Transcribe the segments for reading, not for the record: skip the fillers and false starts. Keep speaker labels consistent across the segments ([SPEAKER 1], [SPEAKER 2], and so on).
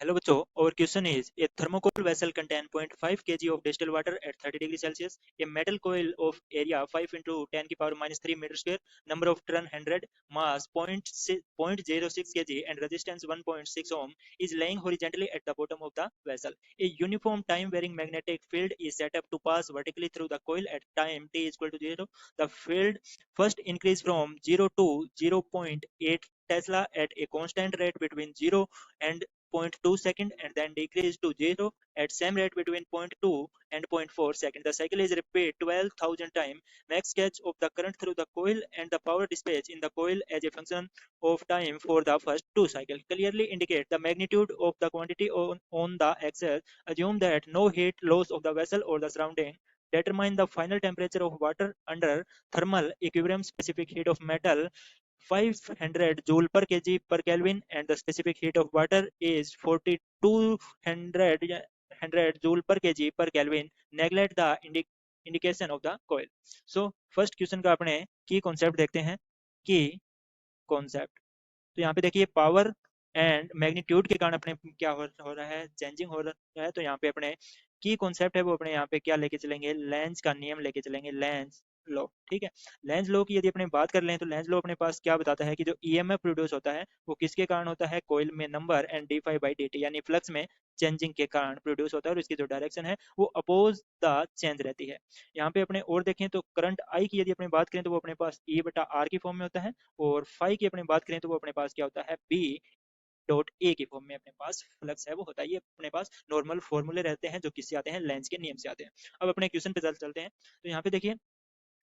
[SPEAKER 1] Hello बच्चों, our question is a thermocol vessel contain 0.5 kg of distilled water at 30 degrees Celsius. A metal coil of area 5 into 10 की power minus 3 meter square, number of turn 100, mass 0.06 kg and resistance 1.6 ohm is laying horizontally at the bottom of the vessel. A uniform time varying magnetic field is set up to pass vertically through the coil at time t is equal to 0. The field first increase from 0 to 0.8 Tesla at a constant rate between 0 and 0.2 second and then decrease to 0 at same rate between 0.2 and 0.4 second. The cycle is repeated 12,000 times. Max sketch of the current through the coil and the power dispatch in the coil as a function of time for the first two cycles. Clearly indicate the magnitude of the quantity on the axis. Assume that no heat loss of the vessel or the surrounding. Determine the final temperature of water under thermal equilibrium. Specific heat of metal 500 joule per kg per Kelvin and the specific heat of water is 4200 joule per kg per Kelvin. Neglect the indication of the coil. So first question का अपने की concept देखते हैं की concept. तो यहाँ पे देखिए पावर एंड मैग्नीट्यूड के कारण अपने क्या हो रहा है, चेंजिंग हो रहा है। तो यहाँ पे अपने की कॉन्सेप्ट है वो अपने यहाँ पे क्या लेके चलेंगे, लेंज का नियम लेके चलेंगे, लेंज लॉ। ठीक है, लेंज लॉ की यदि अपने बात कर लें तो लेंज लॉ अपने पास क्या बताता है कि जो ईएमएफ प्रोड्यूस होता है वो किसके कारण होता है, कोयल में number and D phi by D T यानी फ्लक्स में चेंजिंग के कारण प्रोड्यूस होता है और इसकी जो डायरेक्शन है वो अपोज द चेंज रहती है। यहाँ पे अपने और देखें तो करंट आई की यदि अपने बात करें तो वो अपने पास ई बटा आर की फॉर्म में होता है और फाई की अपने बात करें तो वो अपने पास क्या होता है, बी डॉट ए की फॉर्म में अपने पास फ्लक्स है वो होता है। ये अपने पास नॉर्मल फॉर्मूले रहते हैं जो किससे आते हैं, लेंज के नियम से आते हैं। अब अपने क्वेश्चन पे चलते हैं। तो यहाँ पे देखिए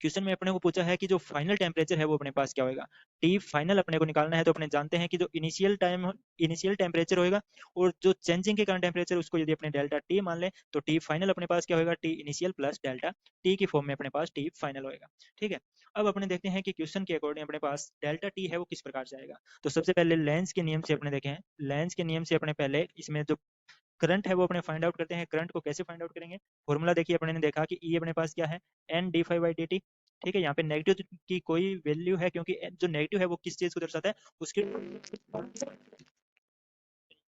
[SPEAKER 1] क्वेश्चन में अपने को पूछा है कि जो फाइनल टेम्परेचर है वो अपने पास क्या होगा, टी फाइनल अपने को निकालना है। तो अपने जानते हैं कि जो इनिशियल टेम्परेचर होगा और जो चेंजिंग के कारण टेम्परेचर उसको यदि अपने डेल्टा टी मान ले तो टी फाइनल अपने पास क्या होगा, T initial plus delta T की फॉर्म में अपने पास टी फाइनल होगा। ठीक है, अब अपने देखते हैं कि क्वेश्चन के अकॉर्डिंग अपने पास डेल्टा टी है वो किस प्रकार से आएगा। तो सबसे पहले लेंस के नियम से अपने देखें, लेंस के नियम से अपने पहले इसमें जो करंट है वो अपने फाइंड आउट करते हैं। करंट को कैसे फाइंड आउट करेंगे, फॉर्मूला देखिए अपने ने देखा कि ई अपने पास क्या है, N D phi by D T. ठीक है, यहाँ पे नेगेटिव की कोई वैल्यू है क्योंकि जो नेगेटिव है वो किस चीज को दर्शाता है, उसके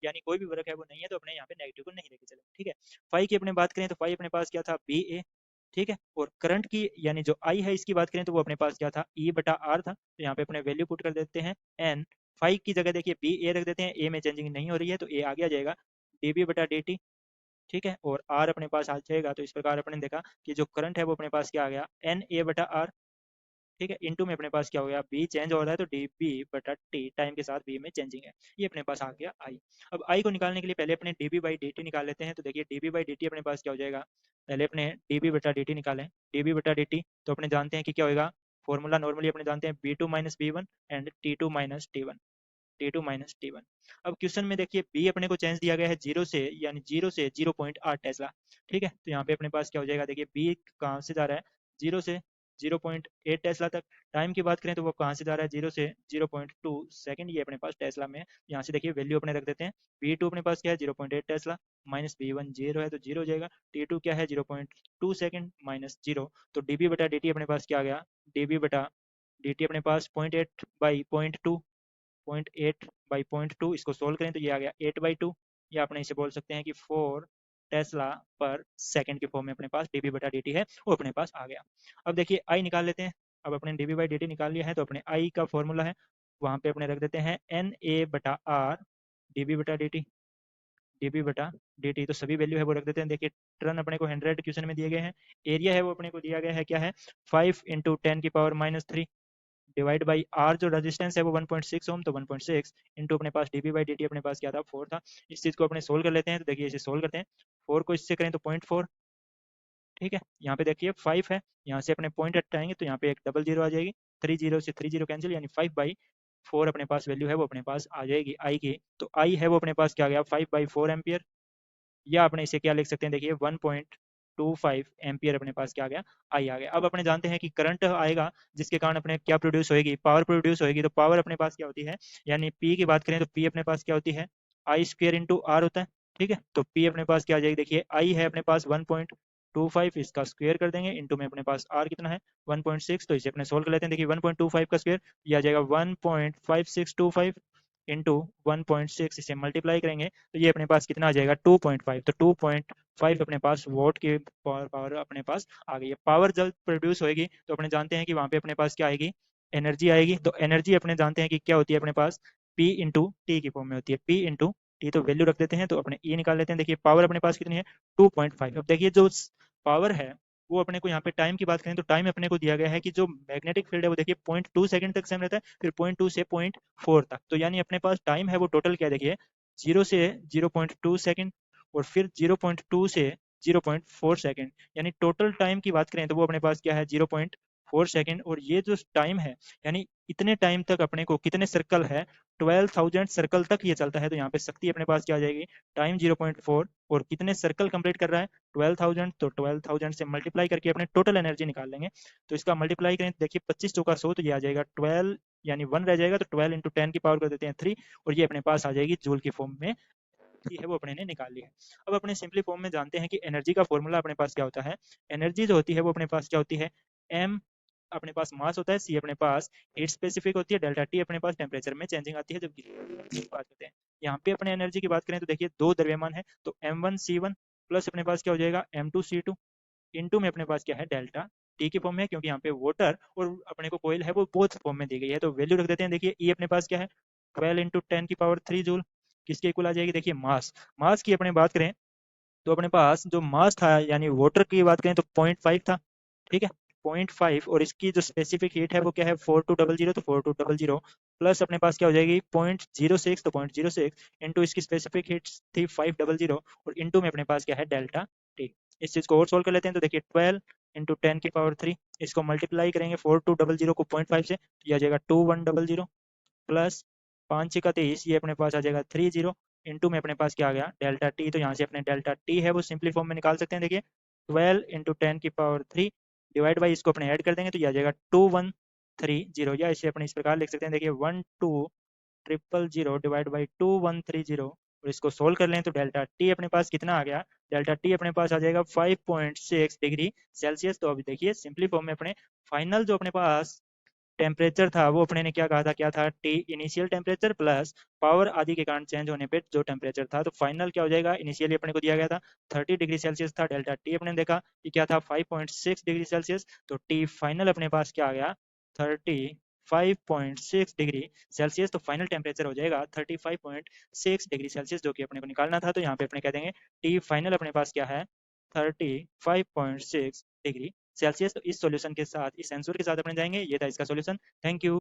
[SPEAKER 1] यानी कोई भी वर्क है वो नहीं है तो अपने यहाँ पे नेगेटिव को नहीं लेके चले। ठीक है, फाई की अपने बात करें तो फाई अपने पास क्या था, बी ए। ठीक है, और करंट की यानी जो आई है इसकी बात करें तो वो अपने पास क्या था, ई बटा आर था। तो यहाँ पे अपने वैल्यू पुट कर देते हैं एन, फाइव की जगह देखिए बी ए रख देते हैं, ए में चेंजिंग नहीं हो रही है तो ए आगे आ जाएगा डी बी बटा डी टी। ठीक है, और आर अपने पास आ जाएगा। तो इस प्रकार अपने देखा कि जो करंट है वो अपने पास क्या आ गया, एन ए बटा आर। ठीक है, इनटू में अपने पास क्या हो गया, बी चेंज हो रहा है तो डी बी बटा टी, टाइम के साथ बी में चेंजिंग है, ये अपने पास आ गया आई। अब आई को निकालने के लिए पहले अपने D B by D T निकाल लेते हैं। तो देखिए D B by D T अपने पास क्या हो जाएगा, पहले अपने डी बी बटा डी टी निकालें। डी बी बटा डी टी तो अपने जानते हैं कि क्या होगा, फॉर्मूला नॉर्मली अपने जानते हैं B two minus B one and T two minus T one, T two minus T one. अब क्वेश्चन में देखिए बी अपने को चेंज दिया गया है जीरो से, यानी जीरो से 0.8 टेस्ला। ठीक है, तो यहाँ पे अपने पास क्या हो जाएगा, देखिए बी कहाँ से जा रहा है, जीरो से 0.8 टेस्ला तक। टाइम की बात करें तो वो कहाँ से जा रहा है, जीरो से 0.2 सेकंड, ये अपने पास टेस्ला में है। यहाँ से देखिए वैल्यू अपने रख देते हैं, बी टू अपने पास क्या है 0.8 Tesla minus B one zero है तो जीरो हो जाएगा, टी टू क्या है 0.2 सेकंड माइनस जीरो। तो डी बी बटा डी टी अपने पास क्या आ गया, डी बी बटा डी टी अपने पास 0.8 बाई 0.2, 0.8 बाई 0.2, इसको सोल्व करें तो ये आ गया 8/2, या अपने इसे बोल सकते हैं कि 4 टेस्ला पर सेकंड के फॉर्म में अपने पास डीबी बटा डी टी है वो अपने पास आ गया। अब देखिए आई निकाल लेते हैं। अब अपने डीबी बाई डी टी निकाल लिया है तो अपने आई का फॉर्मूला है वहाँ पे अपने रख देते हैं एन ए बटा आर डीबी बटा डी टी, डीबी बटा डी टी। तो सभी वैल्यू है वो रख देते हैं। देखिए टर्न अपने को 100 क्वेश्चन में दिए गए हैं, एरिया है वो अपने को दिया गया है क्या है, 5 इंटू 10⁻³ डिवाइड बाई आर जो रेजिस्टेंस है वो 1.6 ओम, तो 1.6 इंटू अपने पास डीबी बाई डी टी अपने पास क्या था, 4 था। इस चीज़ को अपने सोल्व कर लेते हैं। तो देखिए इसे सोल्व करते हैं, 4 को इससे करें तो 0.4। ठीक है, यहाँ पे देखिए 5 है, यहाँ से अपने पॉइंट हटाएंगे तो यहाँ पे एक डबल जीरो आ जाएगी, 3 जीरो से 3 जीरो कैंसिल, यानी 5/4 अपने पास वैल्यू है वो अपने पास आ जाएगी आई की। तो आई है वो अपने पास क्या आ गया, 5/4 एम्पियर, या अपने इसे क्या लिख सकते हैं, देखिए 1.25 एम्पियर अपने पास क्या आ गया, आई आ गया। अब अपने जानते हैं कि करंट आएगा जिसके कारण अपने क्या प्रोड्यूस होएगी, पावर प्रोड्यूस होएगी। तो पावर अपने पास क्या होती है, यानी पी की बात करें तो पी अपने पास क्या होती है, आई स्क्वेयर इंटू आर होता है। ठीक है, तो पी अपने पास क्या आ जाएगी, देखिए आई है अपने पास 1.25, इसका स्क्वेयर कर देंगे इंटू में अपने पास आर कितना है 1.6, तो इसे अपने सोल्व कर लेते हैं। देखिए 1.25 का स्क्वेयर यह आ जाएगा 1.5625 इंटू 1.6 इसे मल्टीप्लाई करेंगे तो ये अपने पास कितना आ जाएगा 2.5। तो 2.5 अपने पास वोट की पावर अपने पास आ गई है। पावर जब प्रोड्यूस होगी तो अपने जानते हैं कि वहां पे अपने पास क्या आएगी, एनर्जी आएगी। तो एनर्जी अपने जानते हैं कि क्या होती है अपने पास, P इंटू टी की फॉर्म में होती है। P इंटू टी तो वैल्यू रख देते हैं तो अपने E निकाल लेते हैं। देखिए पावर अपने पास कितनी है 2.5। अब देखिए जो पावर है वो अपने को यहाँ पे टाइम की बात करें तो टाइम अपने को दिया गया है कि जो मैग्नेटिक फील्ड है वो देखिए 0.2 सेकंड तक सेम रहता है, फिर 0.2 से 0.4 तक। तो यानी अपने पास टाइम है वो टोटल क्या देखिए 0 से 0.2 सेकंड और फिर 0.2 से 0.4 सेकंड, यानी टोटल टाइम की बात करें तो वो अपने पास क्या है 0.4 सेकंड। और ये जो टाइम है यानी इतने टाइम तक अपने को कितने सर्कल है 12,000 सर्कल तक ये चलता है। तो यहाँ पे शक्ति अपने पास क्या आ जाएगी टाइम 0.4 और कितने सर्कल कंप्लीट कर रहा है 12,000। तो 12,000 से मल्टीप्लाई करके अपने टोटल एनर्जी निकाल लेंगे। तो इसका मल्टीप्लाई करें तो देखिए 25 चौका 100 तो ये आ जाएगा 12, यानी 1 रह जाएगा तो 12 इंटू 10 की पावर कर देते हैं 3 और ये अपने पास आ जाएगी जूल की फॉर्म में। ये है वो अपने ने निकाल ली है। अब अपने सिंपली फॉर्म में जानते हैं कि एनर्जी का फॉर्मूला अपने पास क्या होता है। एनर्जी जो होती है वो अपने पास क्या होती है, एम अपने पास मास होता है, सी अपने पास हीट स्पेसिफिक होती है, डेल्टा टी अपने पास टेम्परेचर में चेंजिंग आती है। जब की बात करते हैं यहाँ पे अपने एनर्जी की बात करें तो देखिए दो द्रव्यमान है तो M1C1 प्लस अपने पास क्या हो जाएगा M2C2 इनटू में अपने पास क्या है डेल्टा टी की फॉर्म में है, क्योंकि यहाँ पे वाटर और अपने को कोयल है वो बोथ फॉर्म में दी गई है। तो वैल्यू रख देते हैं। देखिए ई अपने पास क्या है 12 इंटू 10 की पावर 3 जूल, किसके इक्वल आ जाएगी देखिए मास। मास की अपने बात करें तो अपने पास जो मास था यानी वाटर की बात करें तो 0.5 था, ठीक है 0.5। और इसकी जो स्पेसिफिक हीट है वो क्या है 4200, तो 4200 प्लस अपने पास क्या हो जाएगी 0.06, तो 0.06 इंटू इसकी स्पेसिफिक हीट थी 500 और इंटू में अपने पास क्या है डेल्टा टी। इस चीज को और सोल्व कर लेते हैं तो देखिए 12 इंटू 10 की पावर 3 इसको मल्टीप्लाई करेंगे 4200 को 0.5 से तो ये आ जाएगा 2100 प्लस 5 6 का 23 ये अपने पास आ जाएगा 30 इंटू में अपने पास क्या आ गया डेल्टा टी। तो यहाँ से अपने डेल्टा टी है वो सिंपली फॉर्म में निकाल सकते हैं। देखिए 12 इंटू 10 की पावर 3 डिवाइड बाई इसको अपने ऐड कर देंगे तो ये आ जाएगा 2130, या इसे अपने इस प्रकार लिख सकते हैं। देखिए 12,000 डिवाइड बाई 2130 और इसको सोल्व कर लें तो डेल्टा टी अपने पास कितना आ गया, डेल्टा टी अपने पास आ जाएगा 5.6 डिग्री सेल्सियस। तो अभी देखिए सिंपली फॉर्म में अपने फाइनल जो अपने पास टेम्परेचर था वो अपने ने क्या कहा था, क्या था T initial temperature plus power आदि के कारण चेंज होने पे जो टेम्परेचर था। तो फाइनल क्या हो जाएगा, इनिशियली अपने को दिया गया था 30 डिग्री सेल्सियस था, डेल्टा टी अपने देखा कि क्या था 5.6 डिग्री सेल्सियस। तो टी फाइनल अपने पास क्या आ गया 35.6 डिग्री सेल्सियस। तो फाइनल टेम्परेचर हो जाएगा 35.6 डिग्री सेल्सियस जो कि अपने को निकालना था। तो यहाँ पे अपने कह देंगे टी फाइनल अपने पास क्या है 35.6 डिग्री सेल्सियस। तो इस सॉल्यूशन के साथ इस आंसर के साथ अपने जाएंगे। ये था इसका सॉल्यूशन। Thank you.